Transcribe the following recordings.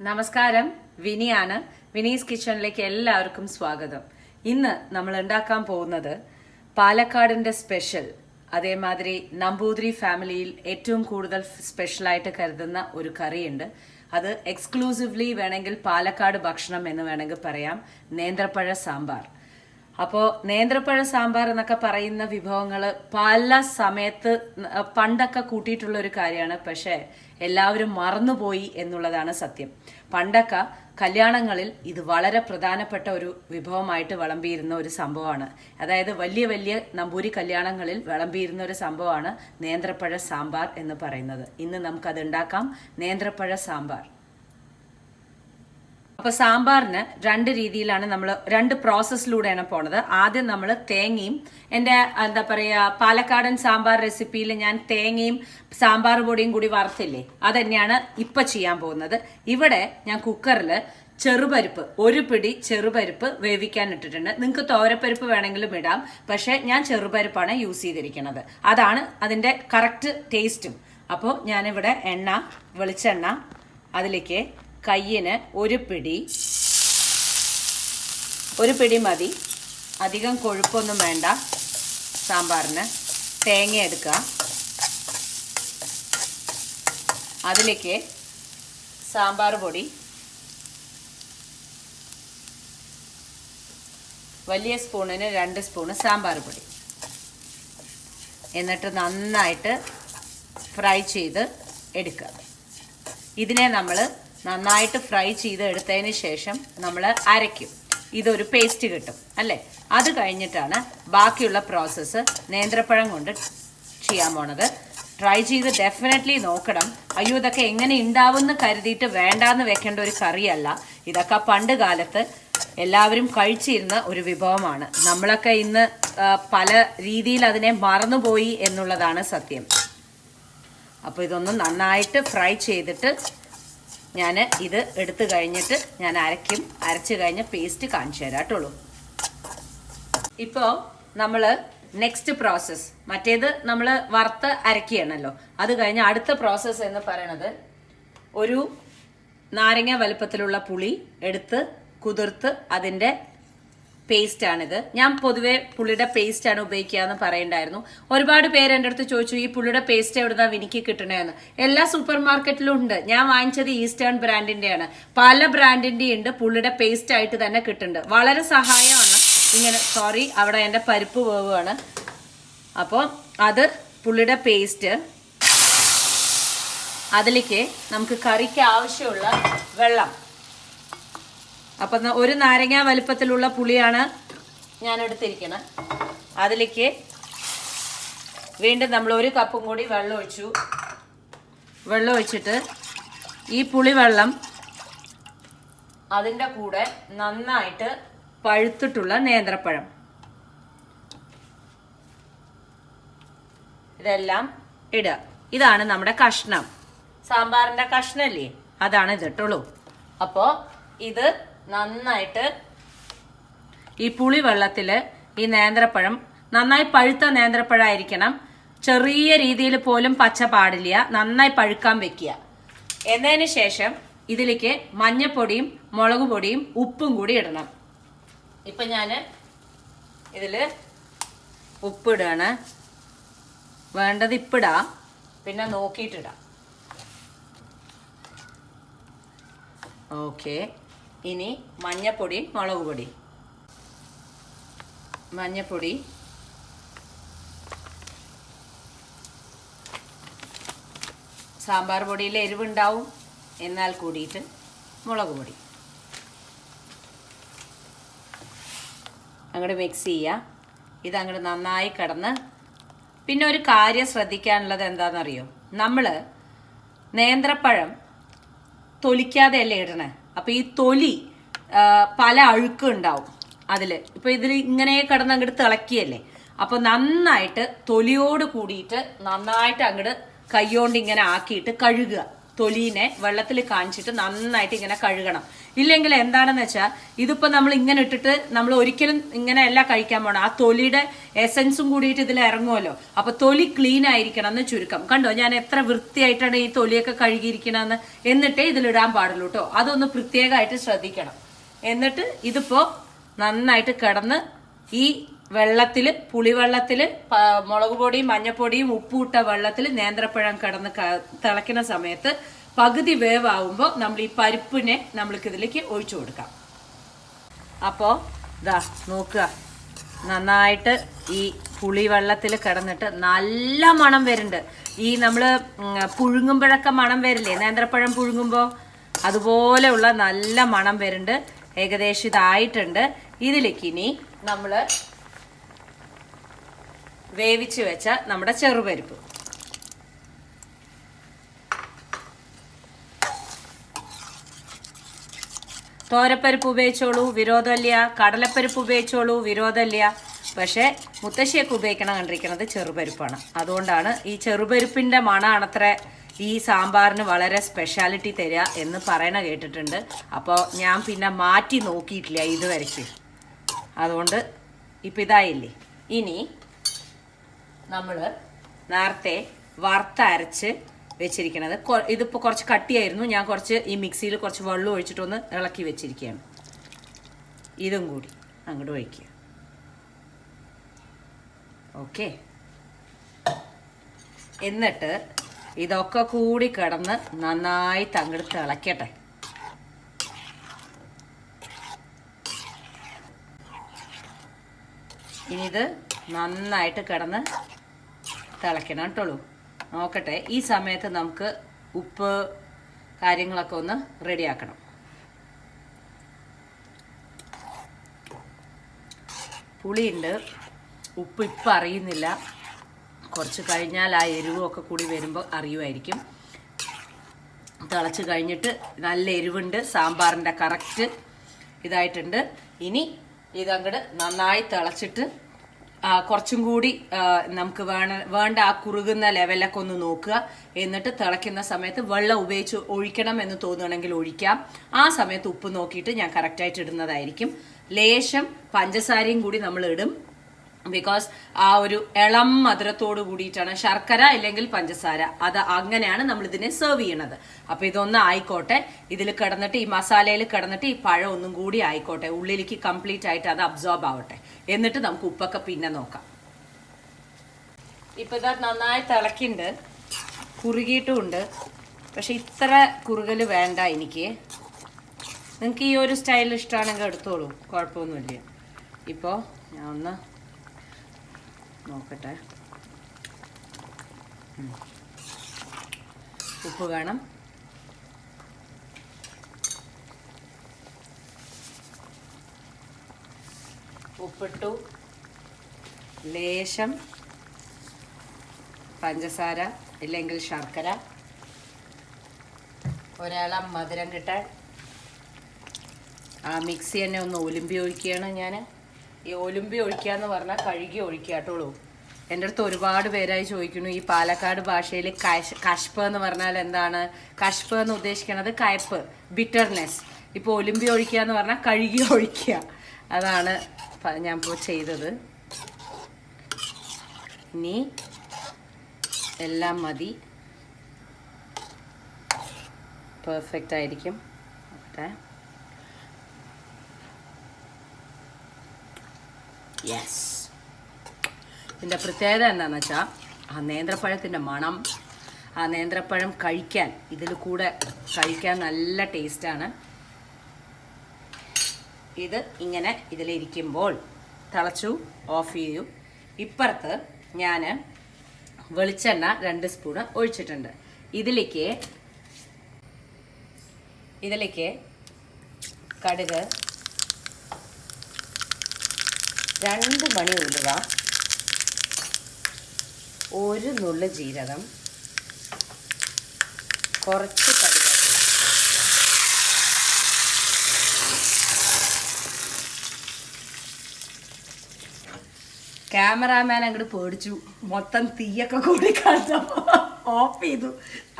നമസ്കാരം, വിനിയാണ്. വിനീസ് കിച്ചണിലേക്ക് എല്ലാവർക്കും സ്വാഗതം. ഇന്ന് നമ്മൾ ഉണ്ടാക്കാൻ പോകുന്നത് പാലക്കാടിന്റെ സ്പെഷ്യൽ, അതേമാതിരി നമ്പൂതിരി ഫാമിലിയിൽ ഏറ്റവും കൂടുതൽ സ്പെഷ്യലായിട്ട് കരുതുന്ന ഒരു കറിയുണ്ട്. അത് എക്സ്ക്ലൂസീവ്ലി വേണമെങ്കിൽ പാലക്കാട് ഭക്ഷണം എന്ന് വേണമെങ്കിൽ പറയാം, നേന്ത്രപ്പഴ സാമ്പാർ. അപ്പോൾ നേന്ത്രപ്പഴ സാമ്പാർ എന്നൊക്കെ പറയുന്ന വിഭവങ്ങൾ പല സമയത്ത് പണ്ടൊക്കെ കൂട്ടിയിട്ടുള്ള ഒരു കാര്യമാണ്. പക്ഷേ എല്ലാവരും മറന്നുപോയി എന്നുള്ളതാണ് സത്യം. പണ്ടൊക്കെ കല്യാണങ്ങളിൽ ഇത് വളരെ പ്രധാനപ്പെട്ട ഒരു വിഭവമായിട്ട് വിളമ്പിയിരുന്ന ഒരു സംഭവമാണ്. അതായത് വലിയ വലിയ നമ്പൂരി കല്യാണങ്ങളിൽ വിളമ്പിയിരുന്ന ഒരു സംഭവമാണ് നേന്ത്രപ്പഴ സാമ്പാർ എന്ന് പറയുന്നത്. ഇന്ന് നമുക്കത് ഉണ്ടാക്കാം, നേന്ത്രപ്പഴ സാമ്പാർ. അപ്പൊ സാമ്പാറിന് രണ്ട് രീതിയിലാണ് നമ്മൾ രണ്ട് പ്രോസസ്സിലൂടെയാണ് പോണത്. ആദ്യം നമ്മൾ തേങ്ങയും, എൻ്റെ എന്താ പറയാ പാലക്കാടൻ സാമ്പാർ റെസിപ്പിയിൽ ഞാൻ തേങ്ങയും സാമ്പാർ പൊടിയും കൂടി വറുത്തില്ലേ, അതന്നെയാണ് ഇപ്പൊ ചെയ്യാൻ പോകുന്നത്. ഇവിടെ ഞാൻ കുക്കറിൽ ചെറുപരിപ്പ്, ഒരു പിടി ചെറുപരിപ്പ് വേവിക്കാൻ ഇട്ടിട്ടുണ്ട്. നിങ്ങൾക്ക് തോരപ്പരിപ്പ് വേണമെങ്കിലും ഇടാം, പക്ഷെ ഞാൻ ചെറുപരിപ്പാണ് യൂസ് ചെയ്തിരിക്കുന്നത്. അതാണ് അതിന്റെ കറക്റ്റ് ടേസ്റ്റും. അപ്പോൾ ഞാനിവിടെ വെളിച്ചെണ്ണ, അതിലേക്ക് കയ്യിന് ഒരു പിടി മതി, അധികം കൊഴുപ്പൊന്നും വേണ്ട സാമ്പാറിന്. തേങ്ങ എടുക്കുക, അതിലേക്ക് സാമ്പാർ പൊടി, വലിയ സ്പൂണിന് 2 സ്പൂണ് സാമ്പാർ പൊടി, എന്നിട്ട് നന്നായിട്ട് ഫ്രൈ ചെയ്ത് എടുക്കുക. ഇതിനെ നമ്മൾ നന്നായിട്ട് ഫ്രൈ ചെയ്ത് എടുത്തതിന് ശേഷം നമ്മൾ അരയ്ക്കും. ഇതൊരു പേസ്റ്റ് കിട്ടും അല്ലേ. അത് കഴിഞ്ഞിട്ടാണ് ബാക്കിയുള്ള പ്രോസസ്സ് നേന്ത്രപ്പഴം കൊണ്ട് ചെയ്യാൻ പോണത്. ട്രൈ ചെയ്ത് ഡെഫിനറ്റ്ലി നോക്കണം. അയ്യോ ഇതൊക്കെ എങ്ങനെ ഉണ്ടാവുമെന്ന് കരുതിയിട്ട് വേണ്ടാന്ന് വെക്കേണ്ട ഒരു കറിയല്ല. ഇതൊക്കെ പണ്ട് കാലത്ത് എല്ലാവരും കഴിച്ചിരുന്ന ഒരു വിഭവമാണ്. നമ്മളൊക്കെ ഇന്ന് പല രീതിയിൽ അതിനെ മറന്നുപോയി എന്നുള്ളതാണ് സത്യം. അപ്പോൾ ഇതൊന്ന് നന്നായിട്ട് ഫ്രൈ ചെയ്തിട്ട് ഞാൻ ഇത് എടുത്തു കഴിഞ്ഞിട്ട് ഞാൻ അരയ്ക്കും. അരച്ചു കഴിഞ്ഞ പേസ്റ്റ് കാണിച്ചു തരാട്ടുള്ളൂ. ഇപ്പോൾ നമ്മൾ നെക്സ്റ്റ് പ്രോസസ്സ്, മറ്റേത് നമ്മൾ വറുത്ത് അരക്കുകയാണല്ലോ. അത് കഴിഞ്ഞ് അടുത്ത പ്രോസസ്സ് എന്ന് പറയണത്, ഒരു നാരങ്ങ വലുപ്പത്തിലുള്ള പുളി എടുത്ത് കുതിർത്ത് അതിൻ്റെ പേസ്റ്റാണിത്. ഞാൻ പൊതുവെ പുളിയുടെ പേസ്റ്റാണ് ഉപയോഗിക്കുക എന്ന് പറയണ്ടായിരുന്നു. ഒരുപാട് പേര് എൻ്റെ അടുത്ത് ചോദിച്ചു, ഈ പുളിയുടെ പേസ്റ്റ് എവിടുന്നാ എനിക്ക് കിട്ടണേന്ന്. എല്ലാ സൂപ്പർ മാർക്കറ്റിലും ഉണ്ട്. ഞാൻ വാങ്ങിച്ചത് ഈസ്റ്റേൺ ബ്രാൻഡിന്റെയാണ്. പല ബ്രാൻഡിന്റെ ഉണ്ട്, പുളിയുടെ പേസ്റ്റ് ആയിട്ട് തന്നെ കിട്ടുന്നുണ്ട്. വളരെ സഹായമാണ്. ഇങ്ങനെ അവിടെ എൻ്റെ പരിപ്പ് വേവാണ്. അപ്പോൾ അത് പുളിയുടെ പേസ്റ്റ്, അതിലേക്ക് നമുക്ക് കറിക്ക് ആവശ്യമുള്ള വെള്ളം. അപ്പം ഒരു നാരങ്ങ വലുപ്പത്തിലുള്ള പുളിയാണ് ഞാൻ എടുത്തിരിക്കുന്നത്. അതിലേക്ക് വീണ്ടും നമ്മൾ 1 കപ്പും കൂടി വെള്ളം ഒഴിച്ചു. വെള്ളം ഒഴിച്ചിട്ട് ഈ പുളിവെള്ളം അതിൻ്റെ കൂടെ നന്നായിട്ട് പഴുത്തിട്ടുള്ള നേന്ത്രപ്പഴം ഇതെല്ലാം ഇടുക. ഇതാണ് നമ്മുടെ കഷ്ണം, സാമ്പാറിൻ്റെ കഷ്ണല്ലേ, അതാണ് ഇത് ഇട്ടുള്ളൂ. അപ്പോൾ ഇത് നന്നായിട്ട് ഈ പുളിവെള്ളത്തിൽ ഈ നേന്ത്രപ്പഴം, നന്നായി പഴുത്ത നേന്ത്രപ്പഴമായിരിക്കണം. ചെറിയ രീതിയിൽ പോലും പച്ച പാടില്ല, നന്നായി പഴുക്കാൻ വെക്കുക. എന്നതിന് ശേഷം ഇതിലേക്ക് മഞ്ഞപ്പൊടിയും മുളക് പൊടിയും ഉപ്പും കൂടി ഇടണം. ഇപ്പം ഞാൻ ഇതിൽ ഉപ്പിടാണ്. വേണ്ടത് ഇപ്പിടാം, പിന്നെ നോക്കിയിട്ടിടാം. ഓക്കെ. ഇനി മഞ്ഞപ്പൊടി മുളക് പൊടി, മഞ്ഞപ്പൊടി, സാമ്പാർ പൊടിയിൽ എരിവുണ്ടാവും, എന്നാൽ കൂടിയിട്ട് മുളക് പൊടി അങ്ങോട്ട് മിക്സ് ചെയ്യുക. ഇതങ്ങോട്ട് നന്നായി കിടന്ന്. പിന്നെ ഒരു കാര്യം ശ്രദ്ധിക്കാനുള്ളത് എന്താണെന്നറിയോ, നമ്മൾ നേന്ത്രപ്പഴം തൊലിക്കാതെയല്ലേ ഇടണേ. അപ്പം ഈ തൊലി പല അഴുക്കും ഉണ്ടാവും അതിൽ. ഇപ്പം ഇതിൽ ഇങ്ങനെ കിടന്ന് അങ്ങോട്ട് തിളക്കിയല്ലേ, അപ്പം നന്നായിട്ട് തൊലിയോട് കൂടിയിട്ട് നന്നായിട്ട് അങ്ങോട്ട് കൈകൊണ്ട് ഇങ്ങനെ ആക്കിയിട്ട് കഴുകുക. തൊലീനെ വെള്ളത്തിൽ കാണിച്ചിട്ട് നന്നായിട്ട് ഇങ്ങനെ കഴുകണം. ഇല്ലെങ്കിൽ എന്താണെന്ന് വെച്ചാൽ ഇതിപ്പോൾ നമ്മൾ ഇങ്ങനെ ഇട്ടിട്ട് നമ്മൾ ഒരിക്കലും ഇങ്ങനെ അല്ല കഴിക്കാൻ പോകണം. ആ തൊലിയുടെ എസൻസും കൂടിയിട്ട് ഇതിൽ ഇറങ്ങുമല്ലോ. അപ്പോൾ തൊലി ക്ലീൻ ആയിരിക്കണം എന്ന് ചുരുക്കം. കണ്ടോ ഞാൻ എത്ര വൃത്തിയായിട്ടാണ് ഈ തൊലിയൊക്കെ കഴുകിയിരിക്കണമെന്ന്. എന്നിട്ടേ ഇതിലിടാൻ പാടുള്ളൂ കേട്ടോ. അതൊന്ന് പ്രത്യേകമായിട്ട് ശ്രദ്ധിക്കണം. എന്നിട്ട് ഇതിപ്പോൾ നന്നായിട്ട് കിടന്ന് ഈ വെള്ളത്തിൽ, പുളിവെള്ളത്തിൽ, മുളക് പൊടിയും മഞ്ഞപ്പൊടിയും ഉപ്പും ഇട്ട വെള്ളത്തിൽ നേന്ത്രപ്പഴം കിടന്ന് തിളയ്ക്കുന്ന സമയത്ത് പകുതി വേവാകുമ്പോൾ നമ്മൾ ഈ പരിപ്പിനെ നമ്മൾക്ക് ഇതിലേക്ക് ഒഴിച്ചു കൊടുക്കാം. അപ്പോൾ ഇതാ നോക്കുക, നന്നായിട്ട് ഈ പുളിവെള്ളത്തിൽ കിടന്നിട്ട് നല്ല മണം വരുന്നുണ്ട്. ഈ നമ്മൾ പുഴുങ്ങുമ്പോഴൊക്കെ മണം വരില്ലേ, നേന്ത്രപ്പഴം പുഴുങ്ങുമ്പോൾ അതുപോലെയുള്ള നല്ല മണം വരുന്നുണ്ട്. ഏകദേശം ഇതായിട്ടുണ്ട്. ഇതിലേക്ക് ഇനി നമ്മൾ വേവിച്ച് വെച്ച നമ്മുടെ ചെറുപരിപ്പ്, തോരപ്പരിപ്പ് ഉപയോഗിച്ചോളൂ, വിരോധമില്ല. കടലപ്പരിപ്പ് ഉപയോഗിച്ചോളൂ, വിരോധമില്ല. പക്ഷേ മുത്തശ്ശിയൊക്കെ ഉപയോഗിക്കണം കണ്ടിരിക്കുന്നത് ചെറുപരിപ്പാണ്. അതുകൊണ്ടാണ് ഈ ചെറുപരിപ്പിൻ്റെ മണമാണത്ര ഈ സാമ്പാറിന് വളരെ സ്പെഷ്യാലിറ്റി തരിക എന്ന് പറയണ കേട്ടിട്ടുണ്ട്. അപ്പോൾ ഞാൻ പിന്നെ മാറ്റി നോക്കിയിട്ടില്ല ഇതുവരയ്ക്ക്. അതുകൊണ്ട് ഇപ്പം ഇതായില്ലേ. ഇനി നമ്മൾ നേരത്തെ വറുത്തരച്ച് വെച്ചിരിക്കുന്നത്, ഇതിപ്പോൾ കുറച്ച് കട്ടിയായിരുന്നു, ഞാൻ കുറച്ച് ഈ മിക്സിയിൽ കുറച്ച് വെള്ളം ഒഴിച്ചിട്ടൊന്ന് ഇളക്കി വെച്ചിരിക്കുകയാണ്. ഇതും കൂടി അങ്ങോട്ട് ഒഴിക്കുക. ഓക്കെ. എന്നിട്ട് ഇതൊക്കെ കൂടി കിടന്ന് നന്നായി അങ്ങോട്ട് തിളക്കട്ടെ. ഇനി ഇത് നന്നായിട്ട് കിടന്ന് തിളയ്ക്കണം കേട്ടോളൂ. നോക്കട്ടെ. ഈ സമയത്ത് നമുക്ക് ഉപ്പ് കാര്യങ്ങളൊക്കെ ഒന്ന് റെഡിയാക്കണം. പുളിയുണ്ട്, ഉപ്പ് ഇപ്പം അറിയുന്നില്ല, കുറച്ച് കഴിഞ്ഞാൽ ആ എരിവൊക്കെ കൂടി വരുമ്പോൾ അറിയുമായിരിക്കും. തിളച്ച് കഴിഞ്ഞിട്ട് നല്ല എരിവുണ്ട്, സാമ്പാറിൻ്റെ കറക്റ്റ് ഇതായിട്ടുണ്ട്. ഇനി ഇതങ്ങോട്ട് നന്നായി തിളച്ചിട്ട് കുറച്ചും കൂടി നമുക്ക് വേണ്ട ആ കുറുകുന്ന ലെവലൊക്കെ ഒന്ന് നോക്കുക. എന്നിട്ട് തിളയ്ക്കുന്ന സമയത്ത് വെള്ളം ഉപയോഗിച്ച് ഒഴിക്കണം എന്ന് തോന്നുകയാണെങ്കിൽ ഒഴിക്കാം. ആ സമയത്ത് ഉപ്പ് നോക്കിയിട്ട് ഞാൻ കറക്റ്റായിട്ട് ഇടുന്നതായിരിക്കും. ലേശം പഞ്ചസാരയും കൂടി നമ്മൾ ഇടും. ബിക്കോസ് ആ ഒരു ഇളം മധുരത്തോട് കൂടിയിട്ടാണ്, ശർക്കര ഇല്ലെങ്കിൽ പഞ്ചസാര, അത് അങ്ങനെയാണ് നമ്മൾ ഇതിനെ സെർവ് ചെയ്യണത്. അപ്പൊ ഇതൊന്ന് ആയിക്കോട്ടെ, ഇതിൽ കിടന്നിട്ട് ഈ മസാലയിൽ കിടന്നിട്ട് ഈ പഴം ഒന്നും കൂടി ആയിക്കോട്ടെ, ഉള്ളിലേക്ക് കംപ്ലീറ്റ് ആയിട്ട് അത് അബ്സോർബ് ആവട്ടെ. എന്നിട്ട് നമുക്ക് ഉപ്പൊക്കെ പിന്നെ നോക്കാം. ഇപ്പൊ ഇത് നന്നായി തിളക്കിണ്ട്, കുറുകിയിട്ടുമുണ്ട്. പക്ഷെ ഇത്ര കുറുകൽ വേണ്ട എനിക്ക്. നിങ്ങൾക്ക് ഈ ഒരു സ്റ്റൈൽ ഇഷ്ടമാണെങ്കിൽ എടുത്തോളൂ, കുഴപ്പമൊന്നുമില്ല. ഇപ്പോൾ ഞാൻ ഒന്ന് നോക്കട്ടെ. ഉപ്പ് വേണം. ഉപ്പിട്ടു. ലേശം പഞ്ചസാര ഇല്ലെങ്കിൽ ശർക്കര, ഒരാളം മധുരം കിട്ടാൻ ആ മിക്സി തന്നെ ഒന്ന് ഒലുമ്പി ഒഴിക്കുകയാണ് ഞാൻ. ഈ ഒലുമ്പി ഒഴിക്കുക എന്ന് പറഞ്ഞാൽ കഴുകി ഒഴിക്കുക കേട്ടോളൂ. എൻ്റെ അടുത്ത് ഒരുപാട് പേരായി ചോദിക്കുന്നു ഈ പാലക്കാട് ഭാഷയിൽ കഷ്പ് എന്ന് പറഞ്ഞാൽ എന്താണ്. കഷ്പ് എന്ന് ഉദ്ദേശിക്കുന്നത് കയ്പ്പ്, ബിറ്റർനെസ്. ഇപ്പോൾ ഒലുമ്പി ഒഴിക്കുക എന്ന് പറഞ്ഞാൽ കഴുകി ഒഴിക്കുക. അതാണ് ഞാൻ ഇപ്പോൾ ചെയ്തത്. ഇനി എല്ലാം മതി, പെർഫെക്റ്റ് ആയിരിക്കും. യെസ്. ഇതിൻ്റെ പ്രത്യേകത എന്താണെന്ന് വെച്ചാൽ ആ നേന്ത്രപ്പഴത്തിൻ്റെ മണം, ആ നേന്ത്രപ്പഴം കഴിക്കാൻ, ഇതിൽ കൂടെ കഴിക്കാൻ നല്ല ടേസ്റ്റാണ്. ഇത് ഇങ്ങനെ ഇതിലിരിക്കുമ്പോൾ തിളച്ചു ഓഫ് ചെയ്യൂ. ഇപ്പുറത്ത് ഞാൻ വെളിച്ചെണ്ണ 2 സ്പൂണ് ഒഴിച്ചിട്ടുണ്ട്. ഇതിലേക്ക് കടുക്, 2 മണി ഉലുവ, 1 നുള്ള് ജീരകം, കുറച്ച് കറിവേപ്പില, ക്യാമറാമാൻ അങ്ങോട്ട് പേടിച്ചു, മൊത്തം തീയൊക്കെ കൂടി കണ്ടപ്പോൾ ഓഫ് ചെയ്തു.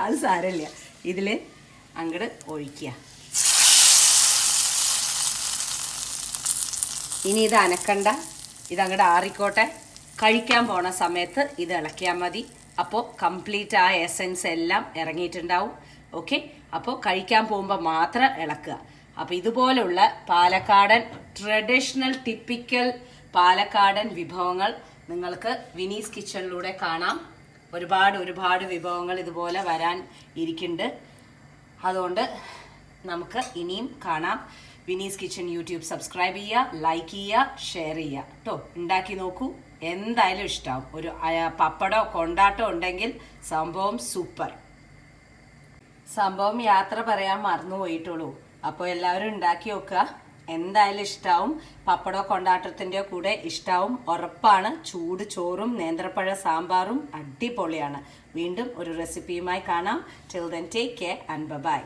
അത് സാരമില്ല, ഇതിൽ അങ്ങോട്ട് ഒഴിക്കുക. ഇനി ഇത് അനക്കണ്ട, ഇതങ്ങോട്ട് ആറിക്കോട്ടെ. കഴിക്കാൻ പോണ സമയത്ത് ഇത് ഇളക്കിയാൽ മതി. അപ്പോൾ കംപ്ലീറ്റ് ആ എസൻസ് എല്ലാം ഇറങ്ങിയിട്ടുണ്ടാവും. ഓക്കെ, അപ്പോൾ കഴിക്കാൻ പോകുമ്പോൾ മാത്രം ഇളക്കുക. അപ്പോൾ ഇതുപോലുള്ള പാലക്കാടൻ ട്രഡീഷണൽ ടിപ്പിക്കൽ പാലക്കാടൻ വിഭവങ്ങൾ നിങ്ങൾക്ക് വിനീസ് കിച്ചണിലൂടെ കാണാം. ഒരുപാട് വിഭവങ്ങൾ ഇതുപോലെ വരാൻ ഇരിക്കുന്നുണ്ട്. അതുകൊണ്ട് നമുക്ക് ഇനിയും കാണാം. വിനീസ് കിച്ചൺ യൂട്യൂബ് സബ്സ്ക്രൈബ് ചെയ്യുക, ലൈക്ക് ചെയ്യുക, ഷെയർ ചെയ്യുക കേട്ടോ. ഉണ്ടാക്കി നോക്കൂ, എന്തായാലും ഇഷ്ടമാവും. ഒരു പപ്പടോ കൊണ്ടാട്ടോ ഉണ്ടെങ്കിൽ സംഭവം സൂപ്പർ. സംഭവം യാത്ര പറയാൻ മറന്നുപോയിട്ടുള്ളൂ. അപ്പോൾ എല്ലാവരും ഉണ്ടാക്കി നോക്കുക, എന്തായാലും ഇഷ്ടാവും. പപ്പടോ കൊണ്ടാട്ടത്തിൻ്റെ കൂടെ ഇഷ്ടാവും, ഉറപ്പാണ്. ചൂട് ചോറും നേന്ത്രപ്പഴ സാമ്പാറും അടിപൊളിയാണ്. വീണ്ടും ഒരു റെസിപ്പിയുമായി കാണാം. Till then take care and by.